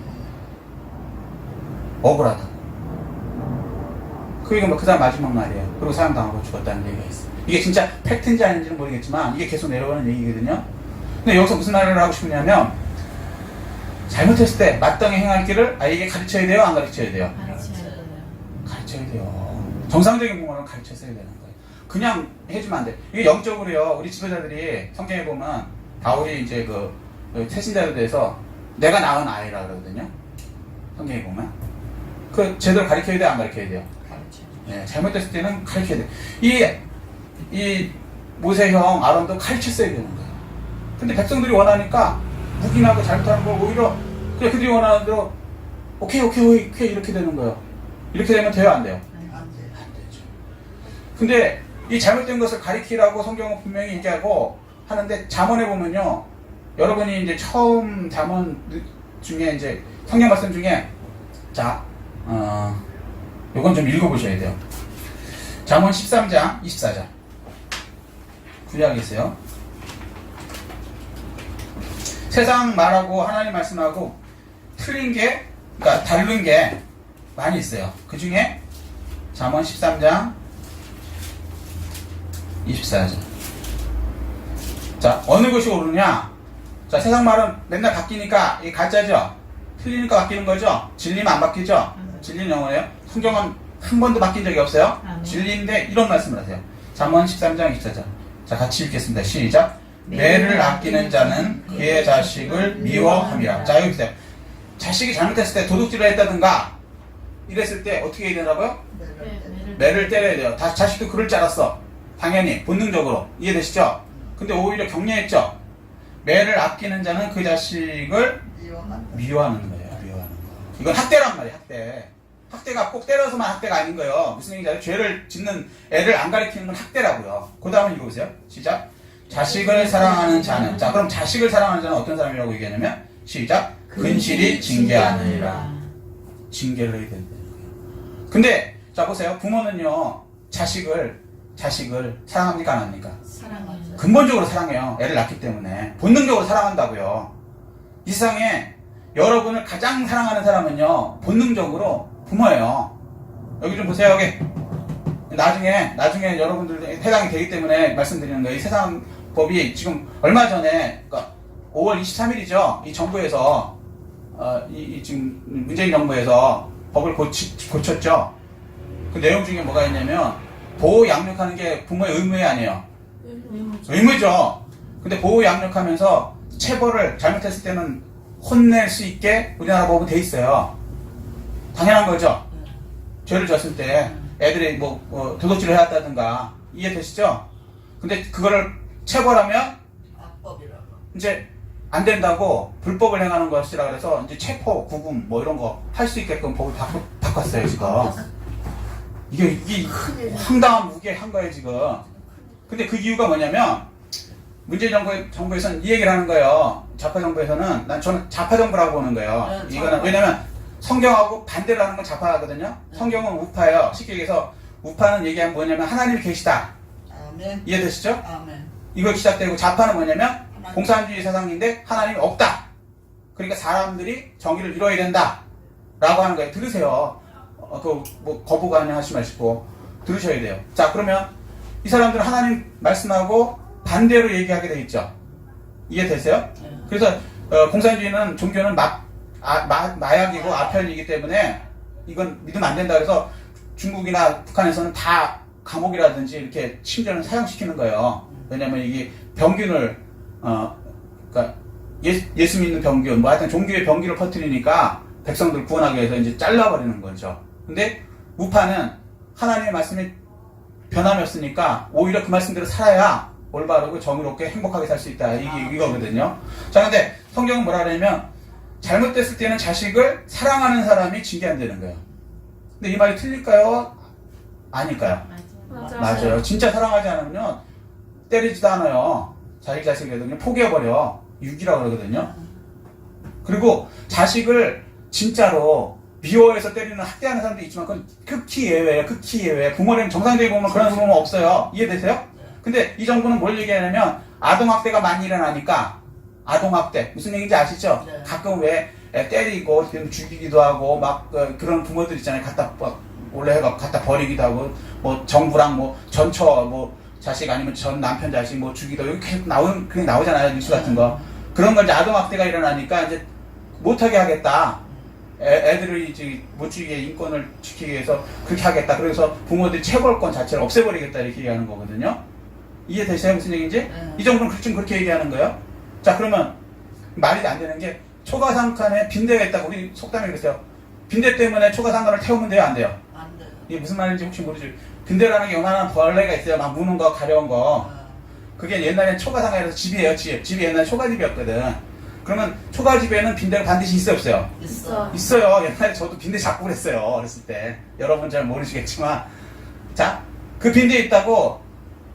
A: 억울하다고. 그게 그 다음 마지막 말이에요. 그리고 사형당하고 죽었다는 얘기가 있어요. 이게 진짜 팩트인지 아닌지는 모르겠지만 이게 계속 내려가는 얘기거든요. 근데 여기서 무슨 말을 하고 싶냐면 잘못했을 때 마땅히 행할 길을 아이에게 가르쳐야 돼요? 안 가르쳐야 돼요? 가르쳐야 돼요. 정상적인 부모는 가르쳤어야 되는 거예요. 그냥 해주면 안 돼. 이게 영적으로요. 우리 지도자들이 성경에 보면 바울이 이제 그 새신자에 대해서 내가 낳은 아이라 그러거든요. 성경에 보면 그 제대로 가르쳐야 돼요? 안 가르쳐야 돼요? 네, 잘못됐을 때는 가르쳐야 돼. 이 모세형 아론도 가르쳤어야 되는 거예요. 근데 백성들이 원하니까 묵인하고 잘못하는 걸 오히려 그냥 그들이 원하는 대로 오케이 이렇게 되는 거예요. 이렇게 되면 돼요? 안 돼요?
C: 안 돼.
A: 안 되죠. 근데 이 잘못된 것을 가리키라고 성경은 분명히 얘기하고 하는데 잠언에 보면요. 여러분이 이제 처음 잠언 중에 이제 성경 말씀 중에 자, 요건 좀 읽어보셔야 돼요. 잠언 13장 24절. 구약에 있어요. 세상 말하고 하나님 말씀하고 틀린 게, 그러니까 다른 게 많이 있어요. 그 중에 잠언 13장 24절. 자, 어느 것이 옳으냐? 자, 세상 말은 맨날 바뀌니까 이게 가짜죠? 틀리니까 바뀌는 거죠? 진리면 안 바뀌죠? 진리는 영어예요. 성경은 한 번도 바뀐 적이 없어요. 진리인데 이런 말씀을 하세요. 잠언 13장 24절. 자, 같이 읽겠습니다. 시작. 매를 아끼는 자는 그의 자식을 미워함이라. 자, 여기 보세요. 자식이 잘못했을 때 도둑질을 했다든가 이랬을 때 어떻게 해야 되라고요? 매를 때려야 돼요. 자식도 그럴 줄 알았어. 당연히 본능적으로 이해되시죠? 근데 오히려 격려했죠. 매를 아끼는 자는 그 자식을 미워하는 거예요. 미워하는 거. 이건 학대란 말이에요. 학대. 학대가 꼭 때려서만 학대가 아닌 거예요. 무슨 얘기냐면 죄를 짓는 애를 안 가리키는 건 학대라고요. 그 다음에 읽어보세요. 시작. 자식을 사랑하는 자는, 자, 그럼 자식을 사랑하는 자는 어떤 사람이라고 얘기하냐면 시작. 근실이 징계하느니라. 징계를 해야 된다는 거예요. 근데 자 보세요. 부모는요 자식을 사랑합니까 안 합니까?
C: 사랑하죠.
A: 근본적으로 사랑해요. 애를 낳기 때문에 본능적으로 사랑한다고요. 이 세상에 여러분을 가장 사랑하는 사람은요 본능적으로 부모예요. 여기 좀 보세요. 여기 나중에 여러분들 해당이 되기 때문에 말씀드리는 거예요. 이 세상 법이 지금 얼마 전에 그러니까 5월 23일이죠. 이 정부에서 지금 문재인 정부에서 법을 고쳤죠. 그 내용 중에 뭐가 있냐면 보호 양육하는 게 부모의 의무예요, 아니에요? 의무죠. 근데 보호 양육하면서 체벌을 잘못했을 때는 혼낼 수 있게 우리나라 법은 돼 있어요. 당연한 거죠. 죄를 졌을 때 애들이 도둑질을 해왔다든가 이해되시죠? 근데 그거를 체벌하면
C: 악법이라고.
A: 이제 안 된다고 불법을 행하는 것이라 그래서 이제 체포, 구금 이런 거 할 수 있게끔 법을 바꿨어요 지금. 이게 황당한 무게한 거예요 지금. 근데 그 이유가 뭐냐면 문재인 정부에서는 이 얘기를 하는 거예요. 좌파 정부에서는 저는 좌파 정부라고 보는 거예요. 이거는 왜냐면 성경하고 반대로 하는 건 좌파거든요. 성경은 우파예요. 쉽게 얘기해서 우파는 얘기하면 뭐냐면 하나님이 계시다.
C: 아멘.
A: 이해되시죠?
C: 아멘.
A: 이거 시작되고 좌파는 뭐냐면 공산주의 사상인데 하나님이 없다. 그러니까 사람들이 정의를 이뤄야 된다. 라고 하는 거예요. 들으세요. 거부관여 하지 마시고 들으셔야 돼요. 자, 그러면 이 사람들은 하나님 말씀하고 반대로 얘기하게 돼 있죠. 이해되세요? 그래서 공산주의는 종교는 마약이고 아편이기 때문에 이건 믿으면 안 된다. 그래서 중국이나 북한에서는 다 감옥이라든지 이렇게 심지어는 사형시키는 거예요. 왜냐면 이게 병균을 그러니까 예수 믿는 병균, 하여튼 종교의 병기를 퍼뜨리니까 백성들을 구원하기 위해서 이제 잘라버리는 거죠. 근데 우파는 하나님의 말씀이 변함이 없으니까 오히려 그 말씀대로 살아야 올바르고 정의롭게 행복하게 살 수 있다. 이거거든요. 자, 근데 성경은 뭐라 그러냐면 잘못됐을 때는 자식을 사랑하는 사람이 징계 안 되는 거예요. 근데 이 말이 틀릴까요? 아닐까요?
B: 맞아요.
A: 맞아요. 진짜 사랑하지 않으면 때리지도 않아요. 자기 자식이라도 그냥 포기해버려. 유기라고 그러거든요. 그리고 자식을 진짜로 미워해서 때리는 학대하는 사람도 있지만 그건 극히 예외예요. 극히 예외. 부모님 정상적인 보면 그런 부모는 없어요. 이해되세요? 근데 이 정부는 뭘 얘기하냐면 아동학대가 많이 일어나니까 아동학대 무슨 얘기인지 아시죠?
C: 네.
A: 가끔 왜 때리고 죽이기도 하고 막 그런 부모들 있잖아요. 원래 갖다 버리기도 하고 뭐 정부랑 뭐 전처 뭐 자식 아니면 전 남편 자식 뭐 죽이도 여기 계속 그게 나오잖아요. 뉴스 같은 거. 그런 걸 이제 아동학대가 일어나니까 이제 못하게 하겠다. 애들을 이제 못 죽이게 인권을 지키기 위해서 그렇게 하겠다. 그래서 부모들이 체벌권 자체를 없애버리겠다 이렇게 얘기하는 거거든요. 이해되세요? 무슨 얘기인지?
C: 네.
A: 이 정도는 지금 그렇게 얘기하는 거예요. 자, 그러면 말이 안 되는 게 초가상칸에 빈대가 있다고 우리 속담에 그랬어요. 빈대 때문에 초가상칸을 태우면 돼요? 안 돼요?
C: 안 돼요.
A: 이게 무슨 말인지 혹시 모르지? 빈대라는 게 요만한 벌레가 있어요. 막 무는 거, 가려운 거. 그게 옛날엔 초가상가에서 집이에요, 집. 집이 옛날에 초가집이었거든. 그러면 초가집에는 빈대가 반드시 있어요, 없어요?
C: 있어.
A: 있어요. 옛날에 저도 빈대 잡고 그랬어요. 어렸을 때. 여러분 잘 모르시겠지만. 자, 그 빈대에 있다고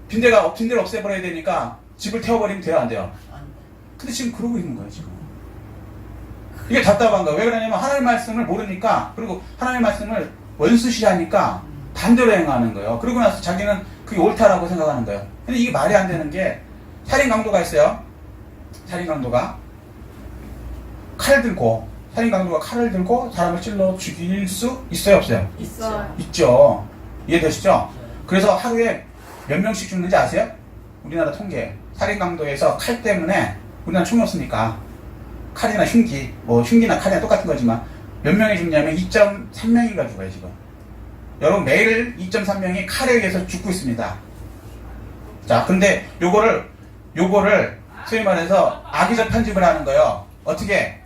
A: 빈대를 없애버려야 되니까 집을 태워버리면 돼요, 안 돼요?
C: 안 돼.
A: 근데 지금 그러고 있는 거예요, 지금. 이게 답답한 거예요. 왜 그러냐면 하나님의 말씀을 모르니까, 그리고 하나님의 말씀을 원수시하니까 반대로 행하는 거예요. 그러고 나서 자기는 그게 옳다라고 생각하는 거예요. 근데 이게 말이 안 되는 게 살인 강도가 있어요. 살인 강도가 살인 강도가 칼을 들고 사람을 찔러 죽일 수 있어요, 없어요?
B: 있어요.
A: 있죠. 이해되시죠?
C: 네.
A: 그래서 하루에 몇 명씩 죽는지 아세요? 우리나라 통계. 살인 강도에서 칼 때문에 우리나라 총이 없으니까 칼이나 흉기, 뭐 흉기나 칼이나 똑같은 거지만 몇 명이 죽냐면 2.3명이가 죽어요, 지금. 여러분 매일 2.3명이 칼에 의해서 죽고 있습니다. 자, 근데 요거를 소위 말해서 악의적 편집을 하는 거예요. 어떻게?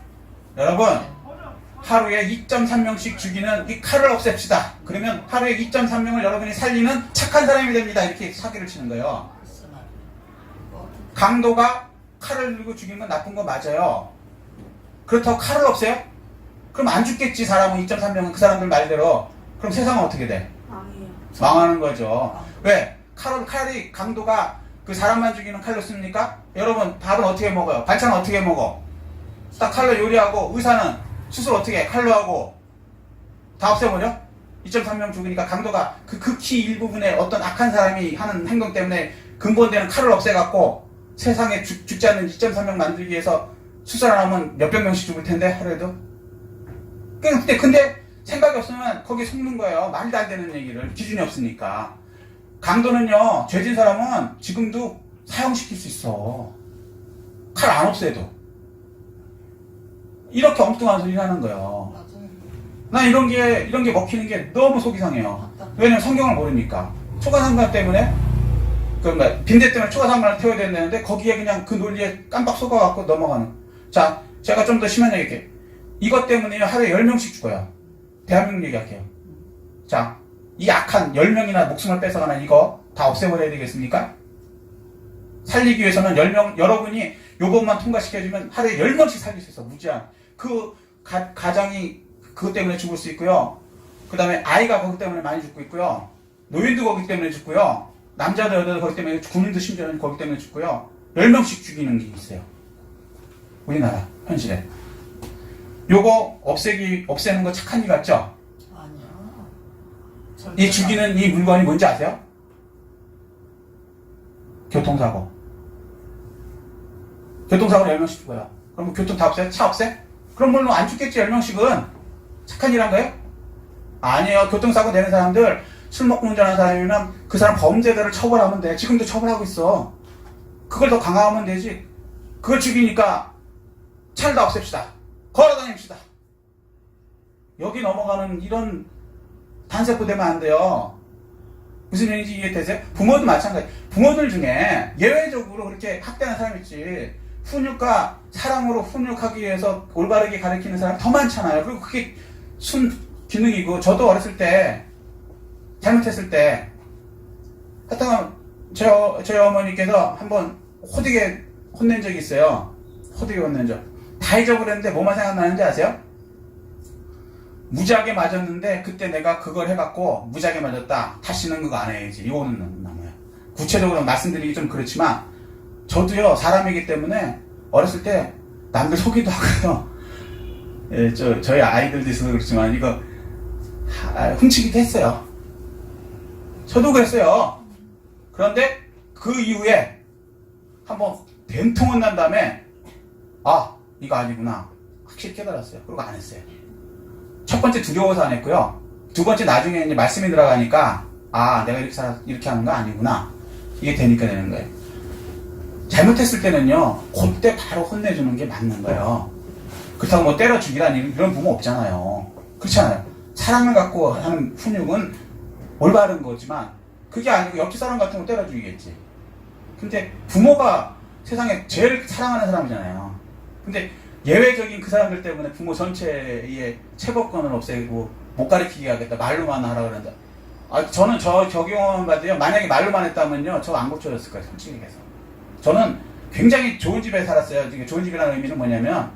A: 여러분 하루에 2.3명씩 죽이는 이 칼을 없앱시다. 그러면 하루에 2.3명을 여러분이 살리는 착한 사람이 됩니다. 이렇게 사기를 치는 거예요.
C: 글쎄 말이야. 뭐 어떻게
A: 강도가 칼을 들고 죽이는 건 나쁜 거 맞아요. 그렇다고 칼을 없애요? 그럼 안 죽겠지. 사람은 2.3명은 그 사람들 말대로. 그럼 세상은 어떻게 돼?
B: 망해요.
A: 망하는 거죠. 왜? 칼이 강도가 그 사람만 죽이는 칼로 씁니까? 여러분 밥은 어떻게 먹어요? 반찬은 어떻게 먹어? 딱 칼로 요리하고 의사는 수술 어떻게 해? 칼로 하고 다 없애버려? 2.3명 죽으니까 강도가 그 극히 일부분의 어떤 악한 사람이 하는 행동 때문에 근본되는 칼을 없애갖고 세상에 죽지 않는 2.3명 만들기 위해서 수술 안 하면 몇백 명씩 죽을 텐데 하루에도. 근데 생각이 없으면 거기 속는 거예요. 말도 안 되는 얘기를. 기준이 없으니까. 강도는요, 죄진 사람은 지금도 사형시킬 수 있어. 칼 안 없애도. 이렇게 엉뚱한 소리 하는 거예요.
C: 맞아요.
A: 난 이런 게 먹히는 게 너무 속이 상해요. 왜냐면 성경을 모르니까. 초가상관 때문에, 빈대 때문에 초가상관을 태워야 된다는데, 거기에 그냥 그 논리에 깜빡 속아갖고 넘어가는. 자, 제가 좀 더 심한 얘기 할게요. 이것 때문에 하루에 10명씩 죽어요. 대한민국 얘기할게요. 자, 이 악한 10명이나 목숨을 뺏어가는 이거 다 없애버려야 되겠습니까? 살리기 위해서는 10명, 여러분이 요것만 통과시켜주면 하루에 10명씩 살릴 수 있어. 무제한. 그 가장이 그것 때문에 죽을 수 있고요. 그 다음에 아이가 거기 때문에 많이 죽고 있고요. 노인도 거기 때문에 죽고요. 남자도 여자도 거기 때문에, 군인도 심지어는 거기 때문에 죽고요. 10명씩 죽이는 게 있어요. 우리나라 현실에. 요거 없애는 거 착한 일 같죠?
C: 아니야.
A: 이 죽이는 이 물건이 뭔지 아세요? 교통사고. 교통사고로 10명씩 죽어요. 그럼 교통 다 없애? 차 없애? 그럼 물론 안 죽겠지, 10명씩은. 착한 일 한 거예요? 아니에요. 교통사고 내는 사람들, 술 먹고 운전하는 사람이면 그 사람 범죄자를 처벌하면 돼. 지금도 처벌하고 있어. 그걸 더 강화하면 되지. 그걸 죽이니까 차를 다 없앱시다. 걸어다닙시다. 여기 넘어가는 이런 단세포 되면 안 돼요. 무슨 얘기인지 이해되세요? 부모도 마찬가지. 부모들 중에 예외적으로 그렇게 학대하는 사람이 있지. 훈육과 사랑으로 훈육하기 위해서 올바르게 가르치는 사람이 더 많잖아요. 그리고 그게 순 기능이고, 저도 어렸을 때 잘못했을 때 하여튼 저희 어머니께서 한번 호되게 혼낸 적이 있어요. 호되게 혼낸 적. 다 잊어버렸는데 뭐만 생각나는지 아세요? 무지하게 맞았는데 그때 내가 그걸 해갖고 무지하게 맞았다. 다시는 그거 안 해야지. 이거는 남아요. 구체적으로 말씀드리기 좀 그렇지만 저도요 사람이기 때문에 어렸을 때 남들 속이도 하고요. 예, 저희 아이들도 있어서 그렇지만 이거 훔치기도 했어요. 저도 그랬어요. 그런데 그 이후에 한번 된통은 난 다음에 아 이거 아니구나 확실히 깨달았어요. 그리고 안 했어요. 첫 번째 두려워서 안 했고요. 두 번째 나중에 이제 말씀이 들어가니까 아 내가 이렇게 하는 거 아니구나 이게 되니까 되는 거예요. 잘못했을 때는요 그때 바로 혼내주는 게 맞는 거예요. 그렇다고 뭐 때려 죽이라는 이런 부모 없잖아요. 그렇잖아요. 사랑을 갖고 하는 훈육은 올바른 거지만 그게 아니고 옆집 사람 같은 거 때려 죽이겠지. 근데 부모가 세상에 제일 사랑하는 사람이잖아요. 근데 예외적인 그 사람들 때문에 부모 전체의 체벌권을 없애고 못 가르치게 하겠다. 말로만 하라 그런다. 저는 저 경험을 봐도요. 만약에 말로만 했다면요. 저 안 고쳐졌을 거예요. 솔직히 해서. 저는 굉장히 좋은 집에 살았어요. 좋은 집이라는 의미는 뭐냐면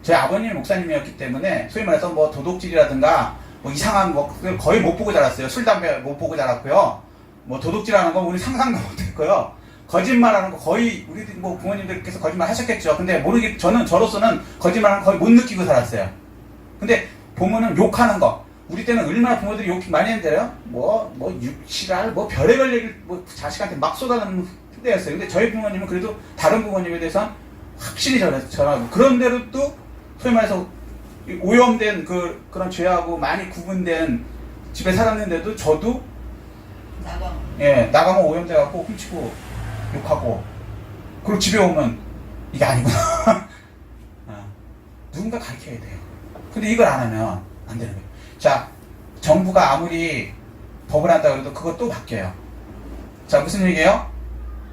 A: 제 아버님이 목사님이었기 때문에 소위 말해서 뭐 도둑질이라든가 뭐 이상한 거 거의 못 보고 자랐어요. 술, 담배 못 보고 자랐고요. 뭐 도둑질하는 거 우리 상상도 못했고요. 거짓말하는 거 거의 우리 뭐 부모님들께서 거짓말 하셨겠죠. 근데 저로서는 거짓말하는 거 거의 못 느끼고 살았어요. 근데 보면은 욕하는 거 우리 때는 얼마나 부모들이 욕 많이 했는데요. 뭐 육칠할 뭐 별의별 얘기를 뭐 자식한테 막 쏟아내는 때였어요. 근데 저희 부모님은 그래도 다른 부모님에 대해서는 확실히 전하고 그런데도 또 소위 말해서 오염된 그런 죄하고 많이 구분된 집에 살았는데도 저도 나가면 오염돼갖고 훔치고 욕하고 그리고 집에 오면 이게 아니구나. 누군가 가르쳐야 돼요. 근데 이걸 안 하면 안 되는 거예요. 자, 정부가 아무리 법을 한다 그래도 그것도 바뀌어요. 자, 무슨 얘기예요?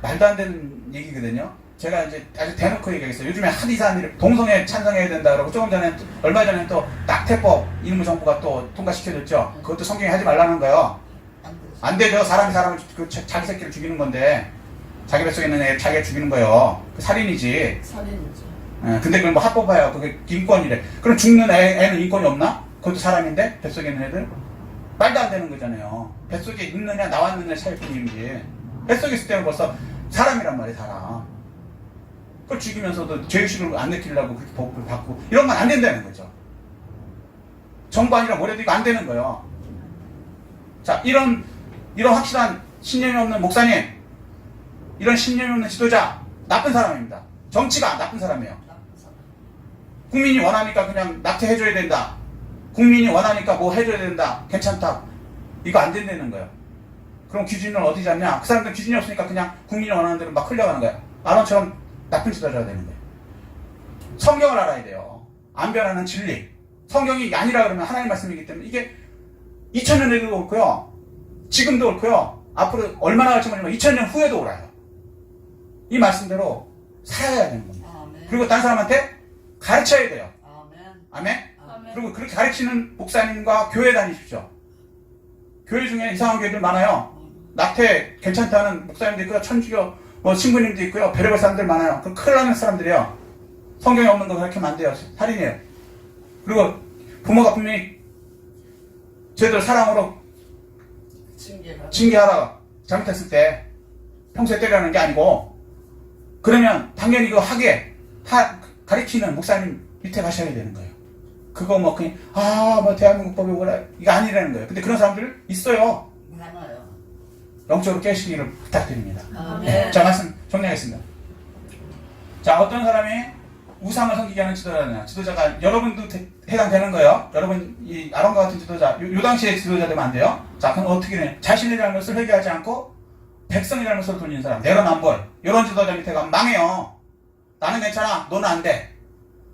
A: 말도 안 되는 얘기거든요. 제가 이제 아주 대놓고 얘기하겠어요. 요즘에 핫이사한 일을 동성애 찬성해야 된다 그러고 조금 전에 얼마 전에 또 낙태법 이놈의 정부가 또 통과시켜줬죠. 그것도 성경이 하지 말라는 거예요. 안 되죠. 사람이 사람을 자기 새끼를 죽이는 건데 자기 뱃속에 있는 애 자기가 죽이는 거예요. 살인이지.
C: 살인이죠.
A: 근데 그걸 뭐 합법화해요. 그게 인권이래. 그럼 죽는 애는 인권이 없나? 그것도 사람인데 뱃속에 있는 애들 말도 안 되는 거잖아요. 뱃속에 있느냐 나왔느냐 차일 뿐이지. 뱃속에 있을 때는 벌써 사람이란 말이에요. 사람. 그걸 죽이면서도 죄의식을 안 느끼려고 그렇게 법을 받고 이런 건 안 된다는 거죠. 정부 아니라 뭐래도 이거 안 되는 거예요. 자, 이런 확실한 신념이 없는 목사님, 이런 신념이 없는 지도자 나쁜 사람입니다. 정치가 나쁜 사람이에요. 국민이 원하니까 그냥 낙태해줘야 된다. 국민이 원하니까 뭐 해줘야 된다. 괜찮다. 이거 안 된다는 거예요. 그럼 기준을 어디 잡냐? 그 사람들 기준이 없으니까 그냥 국민이 원하는 대로 막 흘려가는 거야. 아론처럼 나쁜 지도자가 되는 거예요. 성경을 알아야 돼요. 안 변하는 진리. 성경이 아니라 그러면 하나님의 말씀이기 때문에 이게 2000년에도 옳고요. 지금도 옳고요. 앞으로 얼마나 갈지 모르지만 2000년 후에도 옳아요. 이 말씀대로 살아야 되는 겁니다.
C: 아멘.
A: 그리고 다른 사람한테 가르쳐야 돼요.
C: 아멘.
A: 아멘?
B: 아멘.
A: 그리고 그렇게 가르치는 목사님과 교회 다니십시오. 교회 중에 이상한 교회들 많아요. 낙태 괜찮다는 목사님도 있고요. 천주교 뭐 친구님도 있고요. 별의별 사람들 많아요. 그럼 큰일 나는 사람들이에요. 성경에 없는 거 그렇게 하면 안 돼요. 살인이에요. 그리고 부모가 분명히 제대로 사랑으로 징계하라. 잘못했을 때 평소에 때리라는 게 아니고 그러면 당연히 이거 가르치는 목사님 밑에 가셔야 되는 거예요. 그거 뭐 그냥 뭐 대한민국 법이 뭐라 이거 아니라는 거예요. 근데 그런 사람들 있어요.
C: 많아요.
A: 영적으로 깨시기를 부탁드립니다.
C: 아멘.
A: 자, 말씀 정리하겠습니다. 자, 어떤 사람이 우상을 섬기게 하는 지도자가 여러분도 해당되는 거예요. 여러분 이 아론과 같은 지도자, 요 당시의 지도자 되면 안 돼요. 자, 그럼 어떻게 돼? 자신의 잘못을 회개하지 않고 백성의 잘못을 돌리는 사람, 내로남불 이런 지도자 밑에 가면 망해요. 나는 괜찮아, 너는 안 돼.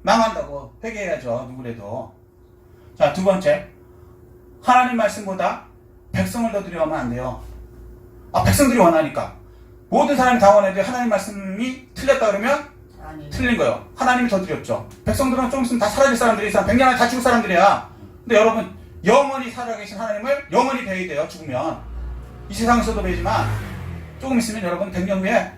A: 망한다고 회개해야죠. 누구래도. 자, 두 번째, 하나님 말씀보다 백성을 더 두려워하면 안 돼요. 백성들이 원하니까. 모든 사람이 다 원해도 하나님 말씀이 틀렸다 그러면 틀린 거예요. 하나님이 더 두렵죠. 백성들은 좀 있으면 다 사라질 사람들이 있어. 100년 안에 다 죽을 사람들이야. 근데 여러분, 영원히 살아계신 하나님을 영원히 배워야 돼요. 죽으면. 이 세상에서도 배우지만 조금 있으면 여러분 100년 후에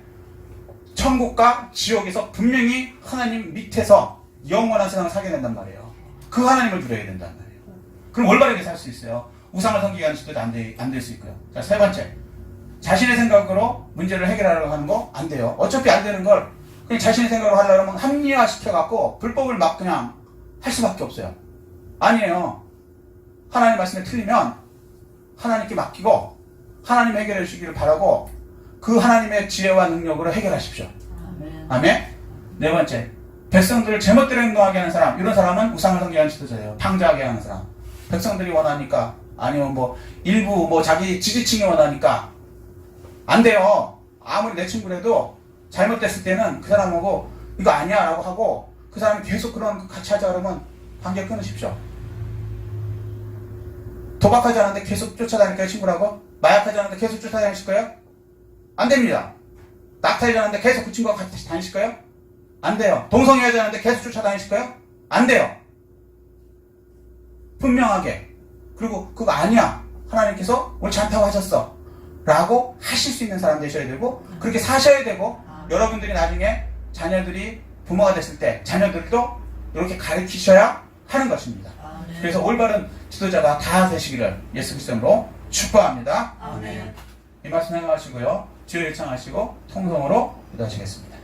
A: 천국과 지옥에서 분명히 하나님 밑에서 영원한 세상을 살게 된단 말이에요. 그 하나님을 두려야 된단 말이에요. 그럼 올바르게 살 수 있어요. 우상을 섬기게 하는 지도자 안 될 수 있고요. 자, 세 번째. 자신의 생각으로 문제를 해결하려고 하는 거 안 돼요. 어차피 안 되는 걸 그냥 자신의 생각으로 하려면 합리화시켜갖고 불법을 막 그냥 할 수밖에 없어요. 아니에요. 하나님 말씀에 틀리면 하나님께 맡기고 하나님 해결해 주시기를 바라고 그 하나님의 지혜와 능력으로 해결하십시오.
C: 아멘.
A: 아멘. 네 번째. 백성들을 제멋대로 행동하게 하는 사람. 이런 사람은 우상을 섬기는 지도자예요. 방자하게 하는 사람. 백성들이 원하니까 아니면 뭐 일부 뭐 자기 지지층이 원하니까 안 돼요. 아무리 내 친구라도 잘못됐을 때는 그 사람하고 이거 아니야 라고 하고 그 사람이 계속 그런 거 같이 하자 그러면 관계 끊으십시오. 도박하지 않는데 계속 쫓아다닐까요, 친구라고? 마약하지 않는데 계속 쫓아다니실 거예요? 안 됩니다. 낙타하지 않는데 계속 그 친구와 같이 다니실 거예요? 안 돼요. 동성애하지 않는데 계속 쫓아다니실 거예요? 안 돼요. 분명하게. 그리고 그거 아니야. 하나님께서 옳지 않다고 하셨어. 라고 하실 수 있는 사람 되셔야 되고 그렇게 사셔야 되고 여러분들이 나중에 자녀들이 부모가 됐을 때 자녀들도 이렇게 가르치셔야 하는 것입니다.
C: 아멘.
A: 그래서 올바른 지도자가 다 되시기를 예수 그리스도로 축복합니다.
C: 아멘.
A: 이 말씀 생각하시고요. 주여 일창하시고 통성으로 기도하시겠습니다.